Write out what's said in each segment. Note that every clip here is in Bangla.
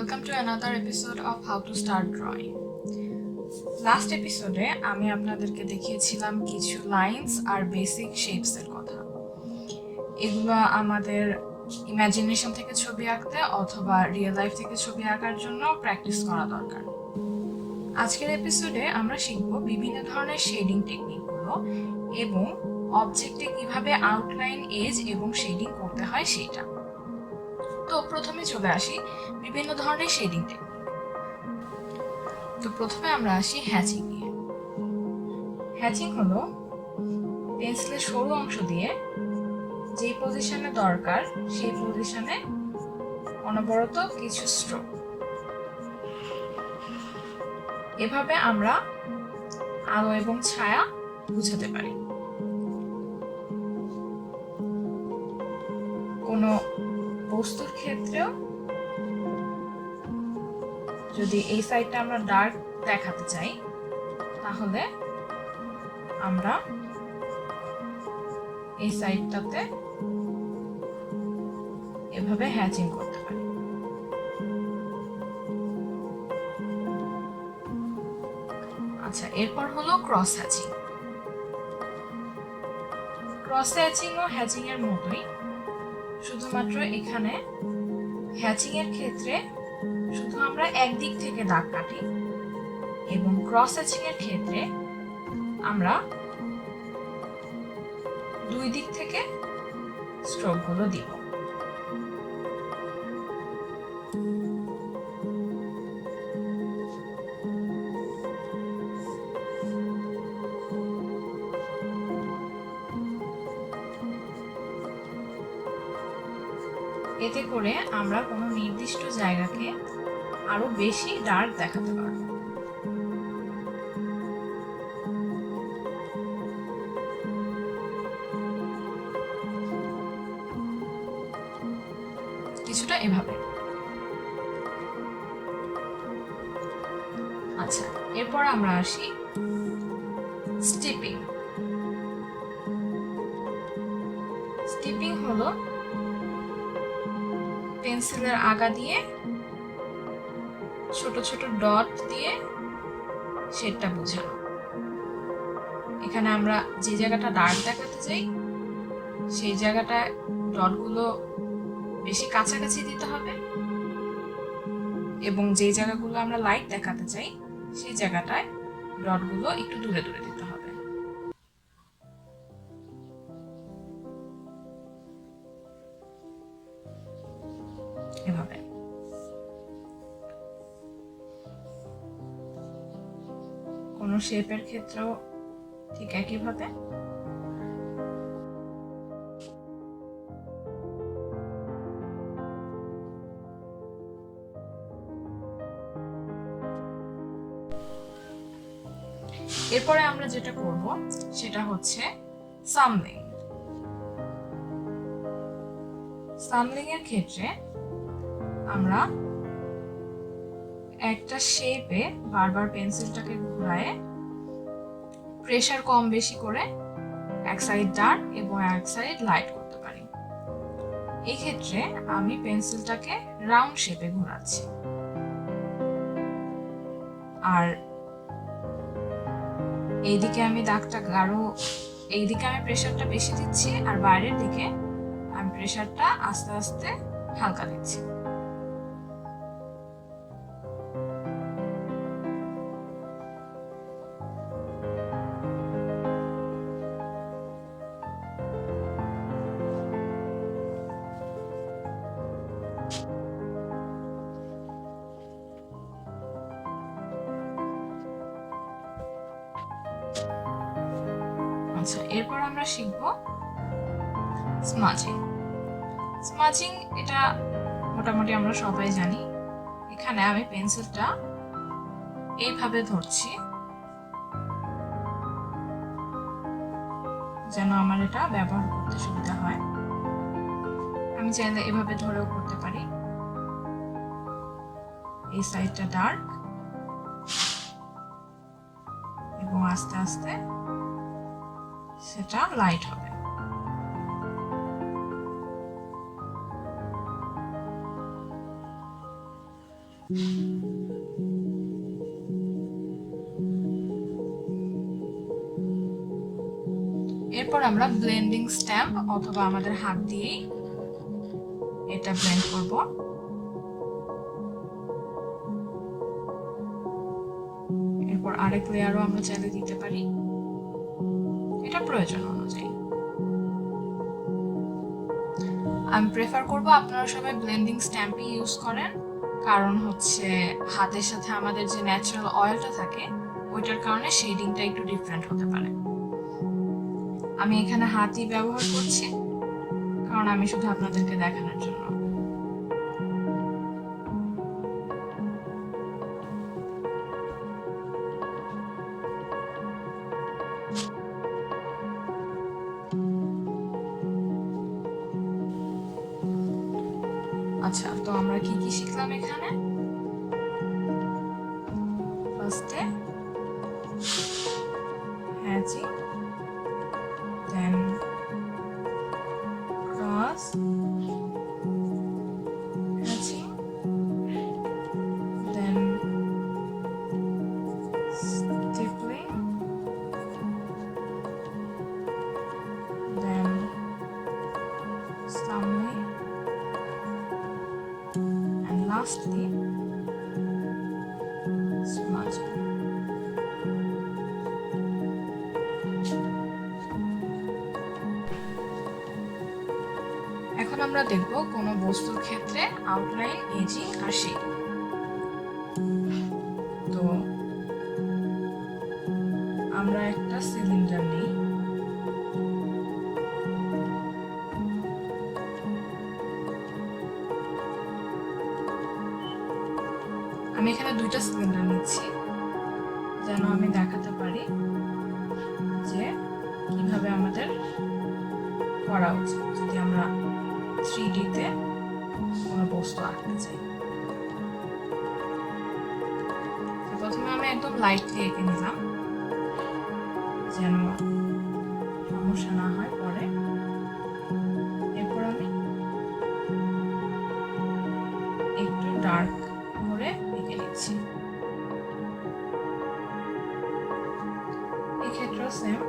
Welcome to another episode of How to Start Drawing. Last এপিসোডে আমি আপনাদেরকে দেখিয়েছিলাম কিছু লাইনস আর বেসিক শেপসের কথা। এগুলো আমাদের ইমাজিনেশন থেকে ছবি আঁকতে অথবা রিয়েল লাইফ থেকে ছবি আঁকার জন্য প্র্যাকটিস করা দরকার। আজকের এপিসোডে আমরা শিখব বিভিন্ন ধরনের শেডিং টেকনিকগুলো এবং অবজেক্টে কিভাবে আউটলাইন, এজ এবং শেডিং করতে হয় সেটা। তো প্রথমে চলে আসি বিভিন্ন ধরনের শেডিং টেকনিক। তো প্রথমে আমরা আসি হ্যাচিং নিয়ে। হ্যাচিং হলো পেন্সিলের সরু অংশ দিয়ে যে পজিশনে দরকার সেই পজিশনে অনবরত কিছু স্ট্রোক। এভাবে আমরা আলো এবং ছায়া বুঝাতে পারি। কোনো বস্তুর ক্ষেত্রেও যদি এই সাইডটা আমরা ডার্ক দেখাতে চাই তাহলে আমরা এই সাইডটাতে এভাবে হ্যাচিং করতে পারি। আচ্ছা, এরপর হলো ক্রস হ্যাচিং। ক্রস হ্যাচিং ও হ্যাচিং এর মতোই, শুধুমাত্র এখানে হ্যাচিং এর ক্ষেত্রে শুধু আমরা একদিক থেকে দাগ কাটি এবং ক্রস হ্যাচিং এর ক্ষেত্রে আমরা দুই দিক থেকে স্ট্রোকগুলো দিব। এতে করে আমরা কোনো নির্দিষ্ট জায়গাকে আরো বেশি ডার্ক দেখাতে পারব। কিছুটা এভাবে। আচ্ছা, এরপর আমরা আসি স্টিপিং। স্টিপিং হলো পেন্সিলের আগা দিয়ে ছোট ছোট ডট দিয়ে শেডটা বোঝানো। এখানে আমরা যে জায়গাটা ডার্ক দেখাতে চাই সেই জায়গাটায় ডটগুলো বেশি কাছাকাছি দিতে হবে এবং যে জায়গাগুলো আমরা লাইট দেখাতে চাই সেই জায়গাটায় ডটগুলো একটু দূরে দূরে দিতে হবে। এভাবে। কোনো শেপের ক্ষেত্রেও ঠিক একইভাবে। এরপরে আমরা যেটা করব সেটা হচ্ছে সামলিং। সামলিং এর ক্ষেত্রে আমরা একটা শেপে বারবার পেন্সিলটাকে ঘুরায়ে প্রেসার কম বেশি করে এক সাইড ডার্ক এবং এক সাইড লাইট করতে পারি। এই ক্ষেত্রে আমি পেন্সিলটাকে রাউন্ড শেপে ঘোরাচ্ছি আর এইদিকে আমি দাগটা গাঢ়, এইদিকে আমি প্রেসারটা বেশি দিচ্ছি আর বাইরের দিকে আমি প্রেসারটা আস্তে আস্তে হালকা দিচ্ছি। আচ্ছা, এরপর আমরা শিখব স্মাজিং। স্মাজিং এটা মোটামুটি আমরা সবাই জানি। এখানে আমি পেন্সিলটা এইভাবে ধরছি যেন আমার এটা ব্যবহার করতে সুবিধা হয়। আমি চাইলে এভাবে ধরেও করতে পারি। এই সাইডটা ডার্ক এবং আস্তে আস্তে সেটা লাইট হবে। এরপর আমরা ব্লেন্ডিং স্ট্যাম্প অথবা আমাদের হাত দিয়েই এটা ব্লেন্ড করব। এরপর আরেক লেয়ারও আমরা চাইলে দিতে পারি, এটা প্রয়োজন অনুযায়ী। আমি প্রেফার করব আপনারা সবাই ব্লেন্ডিং স্ট্যাম্পই ইউজ করেন, কারণ হচ্ছে হাতের সাথে আমাদের যে ন্যাচারাল অয়েলটা থাকে ওইটার কারণে শেডিংটা একটু ডিফারেন্ট হতে পারে। আমি এখানে হাতই ব্যবহার করছি কারণ আমি শুধু আপনাদেরকে দেখানোর জন্য। আচ্ছা, তো আমরা কি কি শিখলাম এখানে? ফার্স্টে hatching, then cross hatching, then stippling, then stumbling, and lastly smudging. এখন আমরা দেখব কোন বস্তুর ক্ষেত্রে আউটলাইন, এজিং আর শেডিং। তো আমরা একটা সিলিন্ডার নিই, আমি এখানে দুইটা সিলিন্ডার নিচ্ছি যেন আমি দেখাতে পারি যে কিভাবে আমাদের করা উচিত যদি আমরা 3D তে কোনো বস্তু আঁকতে চাই। প্রথমে আমি একদম লাইটলি এঁকে নিলাম যেন সমস্যা না হয় পরে। এরপর আমি একটু ডার্ক করে এঁকে নিচ্ছি। এক্ষেত্রেও সেম।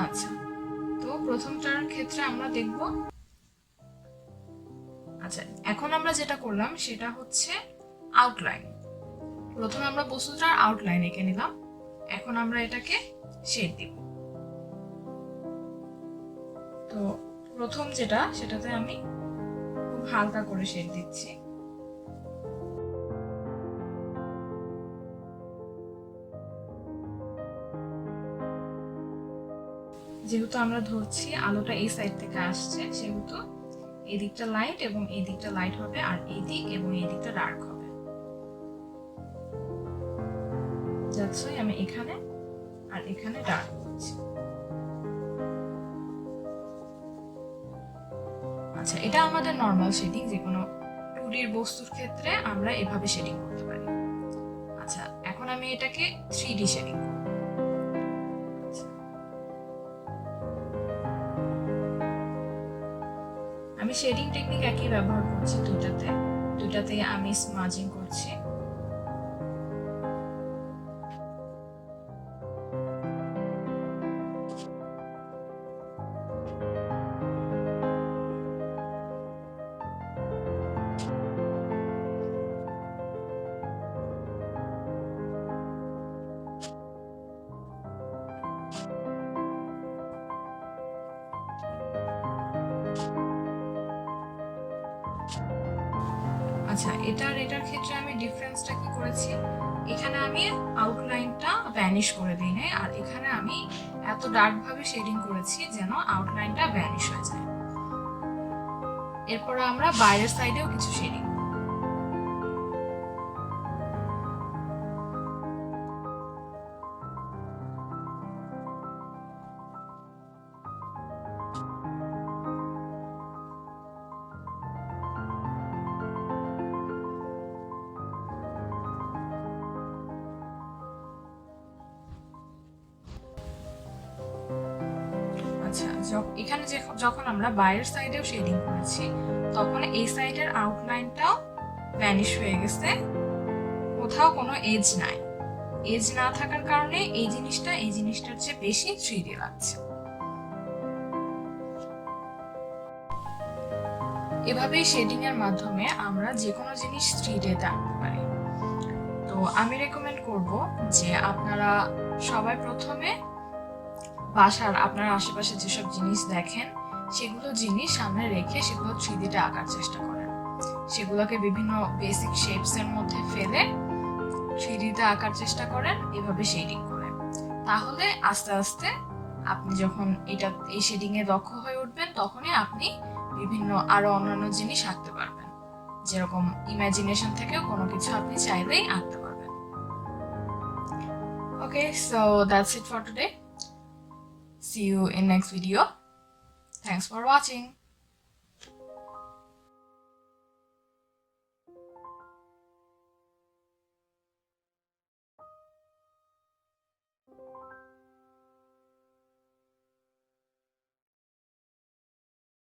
আচ্ছা, তো প্রথমটার ক্ষেত্রে আমরা দেখব। আচ্ছা, এখন আমরা যেটা করলাম সেটা হচ্ছে আউটলাইন। প্রথমে আমরা বস্তুটার আউটলাইন এঁকে নিলাম, এখন আমরা এটাকে শেড দিব। তো প্রথম যেটা, সেটাতে আমি খুব হালকা করে শেড দিচ্ছি। যেহেতু আমরা ধরছি আলোটা এই সাইড থেকে আসছে, সেহেতু এই দিকটা লাইট এবং এই দিকটা লাইট হবে, আর এই দিক এবং এই দিকটা ডার্ক হবে। যাচ্ছে আমি এখানে আর এখানে ডার্ক করছি। আচ্ছা, এটা আমাদের নরমাল শেডিং, যে কোনো 2D বস্তুর ক্ষেত্রে আমরা এভাবে শেডিং করতে পারি। আচ্ছা, এখন আমি এটাকে 3D শেডিং করব। আমি শেডিং টেকনিক একই ব্যবহার করছি দুটাতে আমি স্মাজিং করছি। আচ্ছা, এটার ক্ষেত্রে আমি ডিফারেন্সটা কি করেছি, এখানে আমি আউটলাইনটা ভ্যানিশ করে দিই নাই, আর এখানে আমি এত ডার্ক ভাবে শেডিং করেছি যেন আউটলাইনটা ভ্যানিশ হয়ে যায়। এরপর আমরা বাইরের সাইডেও কিছু শেডিং। আচ্ছা, এখানে যখন আমরা বাইরের সাইডেও শেডিং করেছি তখন এই সাইডের আউটলাইনটাও ভ্যানিশ হয়ে গেছে, কোথাও কোনো এজ নাই। এজ না থাকার কারণে এই জিনিসটার চেয়ে বেশি 3D লাগছে। এভাবেই শেডিং এর মাধ্যমে আমরা যে কোনো জিনিস 3D তে আনতে পারি। তো আমি রেকমেন্ড করব যে আপনারা সবাই প্রথমে বাসার আপনার আশেপাশে যেসব জিনিস দেখেন সেগুলো জিনিস সামনে রেখে সেগুলো 3D তে আঁকার চেষ্টা করেন। সেগুলোকে বিভিন্ন বেসিক শেপস এর মধ্যে ফেলে 3D তে আঁকার চেষ্টা করেন, এভাবে শেডিং করে। তাহলে আস্তে আস্তে আপনি যখন এই শেডিং এ দক্ষ হয়ে উঠবেন তখনই আপনি বিভিন্ন আরো অন্যান্য জিনিস আঁকতে পারবেন, যেরকম ইমাজিনেশন থেকেও কোনো কিছু আপনি চাইলেই আঁকতে পারবেন। Okay, so that's it for today. See you in next video. Thanks for watching.